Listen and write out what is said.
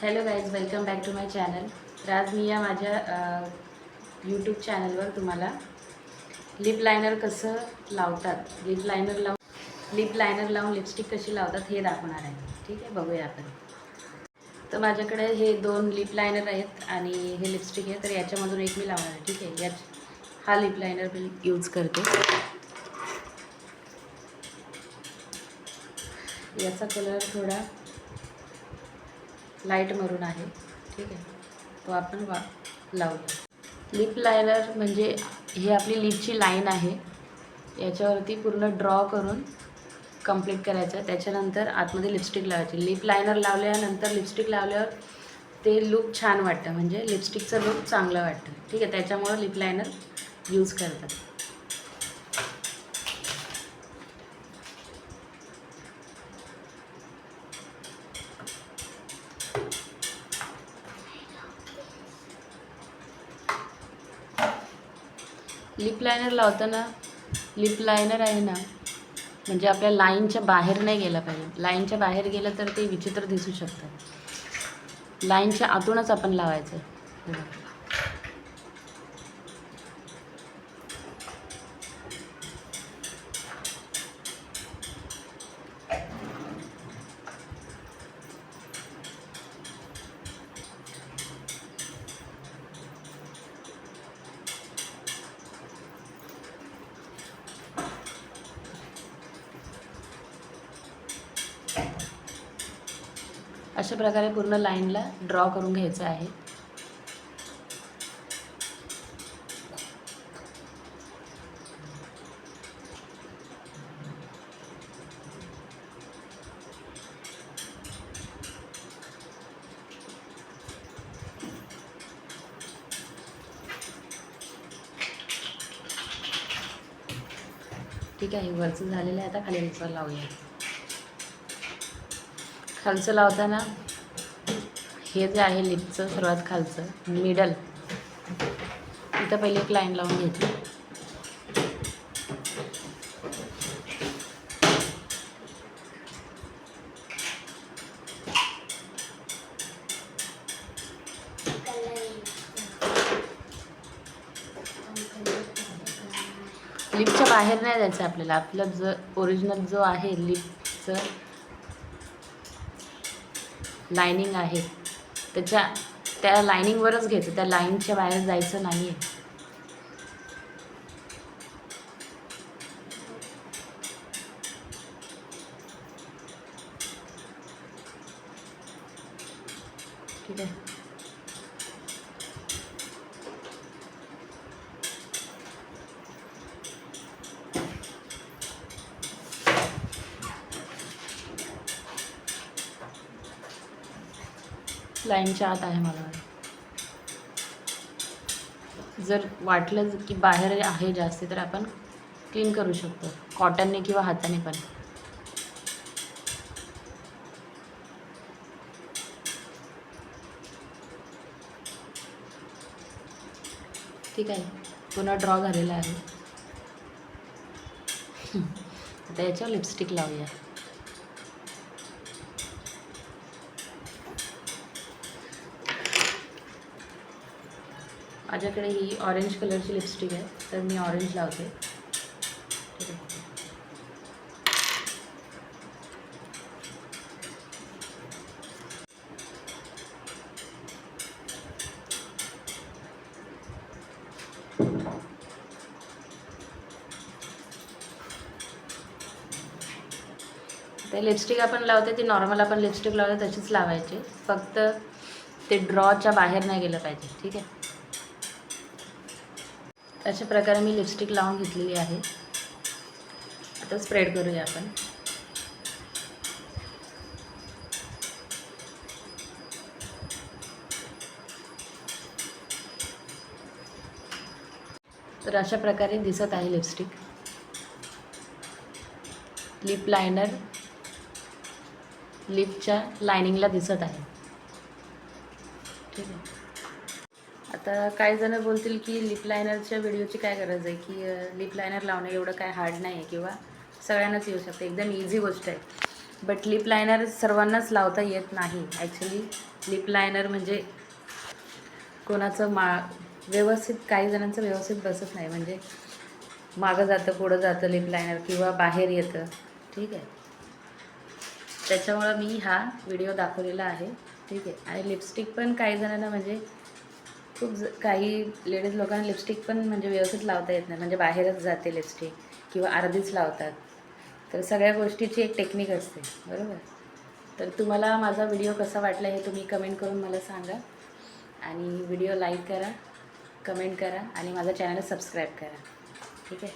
Hello guys, welcome back to my channel. तर आज मी या माझ्या यूट्यूब चॅनलवर तुम्हाला लिप लायनर कसं लावतात, लिप लायनर लावून लिपस्टिक कशी लावतात हे दाखवणार आहे. ठीक आहे, बघूया आपण. तर माझ्याकडे हे 2 लिप लायनर आहेत आणि हे लिपस्टिक आहे. तर याच्यामधून एक मी लावणार आहे. ठीक आहे, हा लिप लायनर मी यूज करते. याचा कलर थोडा लाईट मरून आहे. ठीक आहे, तो आपण लावूया. लिप लायनर म्हणजे ही आपली लिपची लाईन आहे, याच्यावरती पूर्ण ड्रॉ करून कंप्लीट करायचं. त्याच्यानंतर आतमध्ये लिपस्टिक लावायची. लिप लायनर लावल्यानंतर लिपस्टिक लावल्यावर ते लुक छान वाटतं, म्हणजे लिपस्टिकचं लुक चांगलं वाटतं. ठीक आहे, त्याच्यामुळं लिप लायनर यूज करतात. लिप लायनर लावताना लिप लायनर आहे ना, म्हणजे आपल्या लाईनच्या बाहेर नाही गेला पाहिजे. लाईनच्या बाहेर गेलं तर ते विचित्र दिसू शकतं. लाईनच्या आतूनच आपण लावायचं. अशा प्रकारे पूर्ण लाईनला ड्रॉ करून घ्यायचं आहे. ठीक आहे, वरचं झालेलं आहे. आता खालीचं लावूया. खालचं लावताना हे जे आहे लिपचं सर्वात खालचं मिडल, इथं पहिले एक लाईन लावून घ्यायची. लिपच्या बाहेर नाही जायचं आपल्याला. आपलं जो ओरिजिनल जो आहे लिपचं लायनिंग आहे त्या लायनिंगवरच घ्यायचं, त्या लाईनच्या बाहेर जायचं नाही आहे. ठीक आहे, लाईनच्या आत आहे मला. जर वाटलं की बाहेर आहे जास्त तर आपण क्लीन करू शकतो, कॉटनने किंवा हाताने पण. ठीक आहे, पुन्हा ड्रॉ झालेला आहे. आता याच्यावर लिपस्टिक लावूया. माझ्याकडे ही ऑरेंज कलरची लिपस्टिक आहे, तर मी ऑरेंज लावते. ठीक आहे, ते लिपस्टिक आपण लावते ती नॉर्मल आपण लिपस्टिक लावते तशीच लावायची, फक्त ते ड्रॉच्या बाहेर नाही गेलं पाहिजे. ठीक आहे, अशा प्रकारे मी लिपस्टिक लावून घेतलेली आहे. आता स्प्रेड करूया आपण. तर अशा प्रकारे दिसत आहे लिपस्टिक. लिप लायनर लिपच्या लायनिंगला दिसत आहे. ठीक आहे, आता काही जण बोलतील की लिप लायनरच्या व्हिडिओची काय गरज आहे, की लिप लायनर लावणं एवढं काय हार्ड नाही आहे किंवा सगळ्यांनाच येऊ शकते, एकदम इझी गोष्ट आहे. बट लिप लायनर सर्वांनाच लावता येत नाही ॲक्च्युली. लिप लायनर म्हणजे कोणाचं व्यवस्थित, काही जणांचं व्यवस्थित बसत नाही, म्हणजे मागं जातं पुढं जातं लिप लायनर किंवा बाहेर येतं, ठीक आहे. त्याच्यामुळं मी हा व्हिडिओ दाखवलेला आहे, ठीक आहे. आणि लिपस्टिक पण काही जणांना म्हणजे काही लेडीज लोकांना लिपस्टिक पण म्हणजे व्यवस्थित लावता येत नाही, म्हणजे बाहेरच जाते लिपस्टिक किंवा अर्धीच लावतात. तर सगळ्या गोष्टीची एक टेक्निक असते, बरोबर. तर तुम्हाला माझा व्हिडिओ कसा वाटला हे तुम्ही कमेंट करून मला सांगा. आणि व्हिडिओ लाईक करा, कमेंट करा आणि माझ्या चॅनलला सबस्क्राईब करा, ठीक आहे.